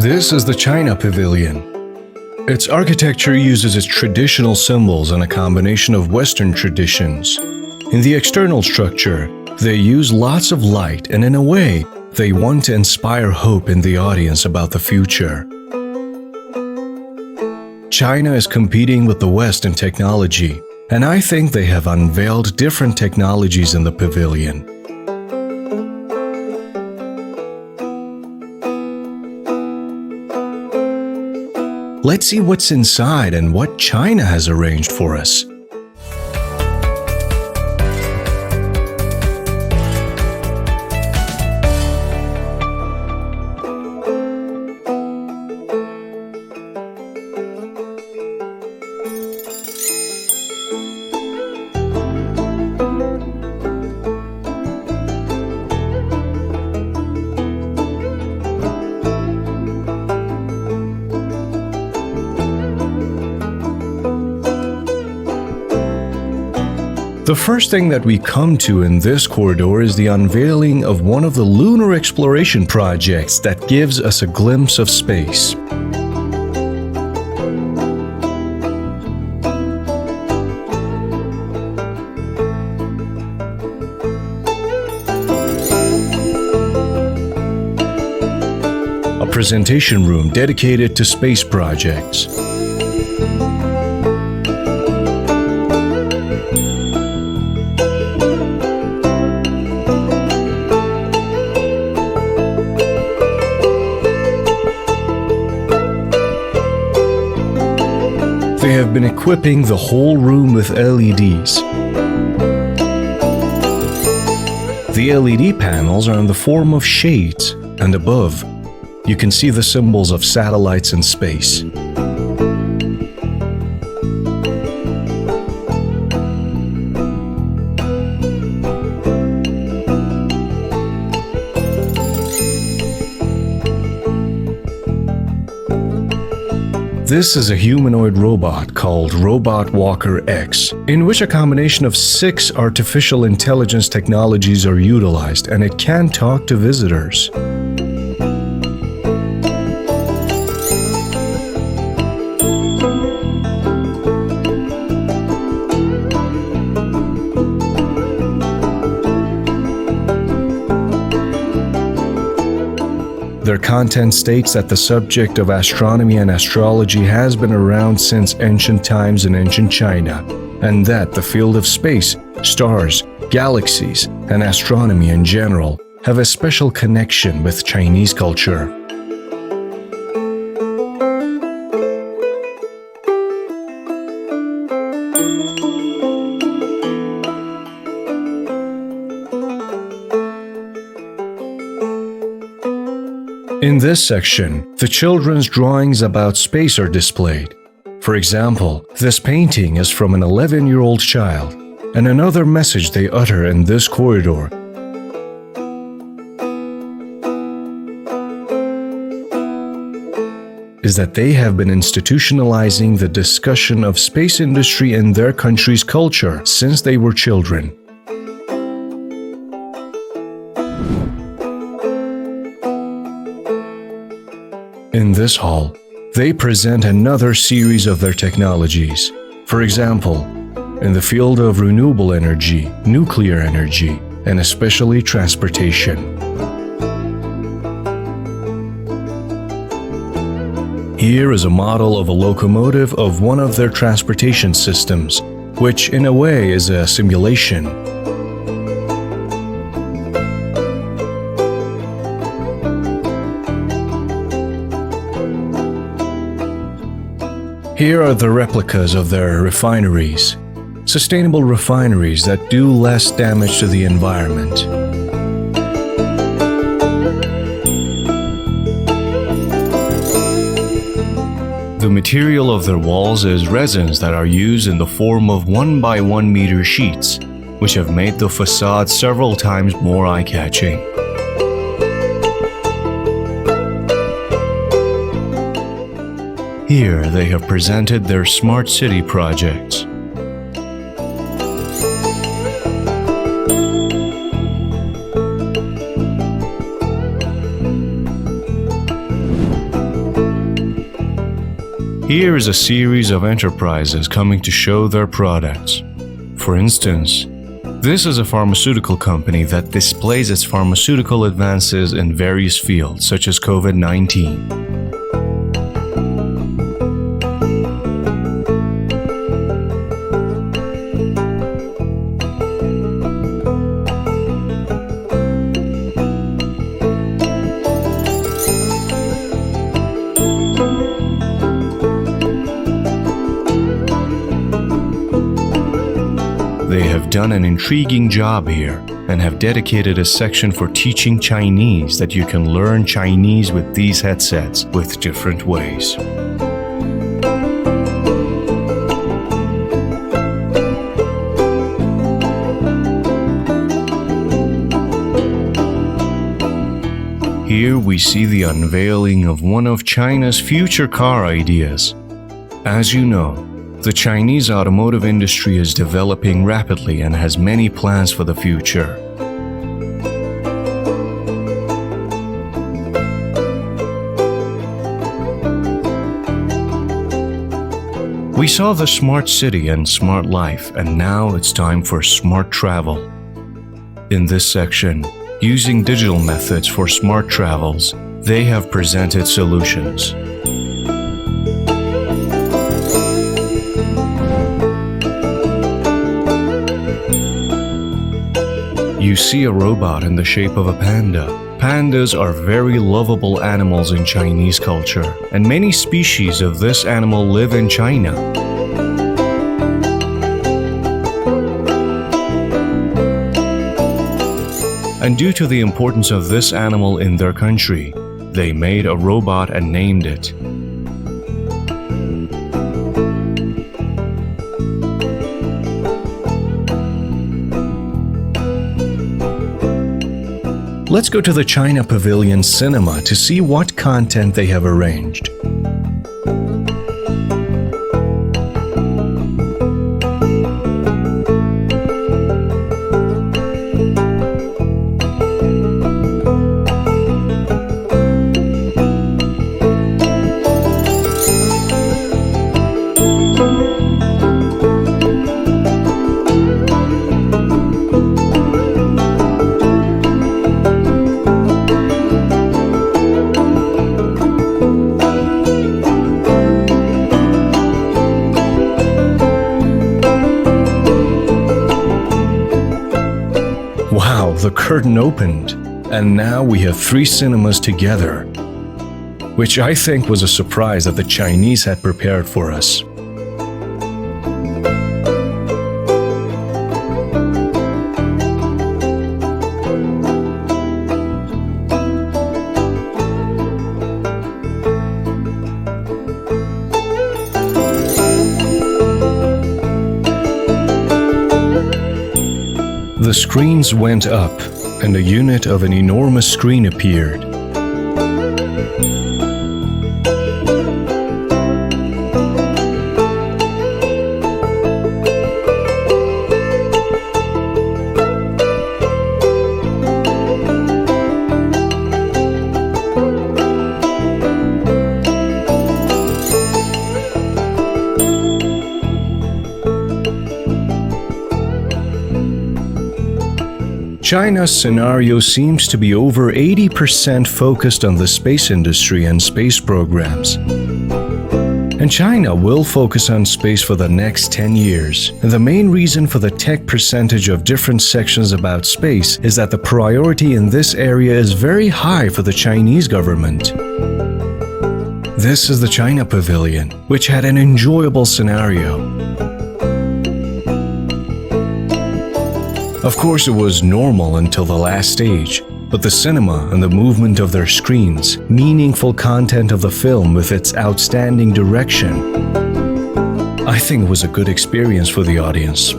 This is the China Pavilion. Its architecture uses its traditional symbols and a combination of Western traditions. In the external structure, they use lots of light, and in a way, they want to inspire hope in the audience about the future. China is competing with the West in technology, and I think they have unveiled different technologies in the pavilion. Let's see what's inside and what China has arranged for us. The first thing that we come to in this corridor is the unveiling of one of the lunar exploration projects that gives us a glimpse of space. A presentation room dedicated to space projects. They have been equipping the whole room with LEDs. The LED panels are in the form of shades, and above, you can see the symbols of satellites in space. This is a humanoid robot called Robot Walker X, in which a combination of 6 artificial intelligence technologies are utilized, and it can talk to visitors. Their content states that the subject of astronomy and astrology has been around since ancient times in ancient China, and that the field of space, stars, galaxies, and astronomy in general have a special connection with Chinese culture. In this section, the children's drawings about space are displayed. For example, this painting is from an 11-year-old child, and another message they utter in this corridor is that they have been institutionalizing the discussion of space industry in their country's culture since they were children. In this hall, they present another series of their technologies. For example, in the field of renewable energy, nuclear energy, and especially transportation. Here is a model of a locomotive of one of their transportation systems, which in a way is a simulation. Here are the replicas of their refineries, sustainable refineries that do less damage to the environment. The material of their walls is resins that are used in the form of 1 by 1 meter sheets, which have made the facade several times more eye-catching. Here they have presented their smart city projects. Here is a series of enterprises coming to show their products. For instance, this is a pharmaceutical company that displays its pharmaceutical advances in various fields, such as COVID-19. They have done an intriguing job here and have dedicated a section for teaching Chinese that you can learn Chinese with these headsets with different ways. Here we see the unveiling of one of China's future car ideas. As you know, the Chinese automotive industry is developing rapidly and has many plans for the future. We saw the smart city and smart life, and now it's time for smart travel. In this section, using digital methods for smart travels, they have presented solutions. You see a robot in the shape of a panda. Pandas are very lovable animals in Chinese culture, and many species of this animal live in China. And due to the importance of this animal in their country, they made a robot and named it. Let's go to the China Pavilion cinema to see what content they have arranged. Wow, the curtain opened, and now we have 3 cinemas together, which I think was a surprise that the Chinese had prepared for us. The screens went up, and a unit of an enormous screen appeared. China's scenario seems to be over 80% focused on the space industry and space programs. And China will focus on space for the next 10 years. And the main reason for the tech percentage of different sections about space is that the priority in this area is very high for the Chinese government. This is the China Pavilion, which had an enjoyable scenario. Of course, it was normal until the last stage, but the cinema and the movement of their screens, meaningful content of the film with its outstanding direction, I think it was a good experience for the audience.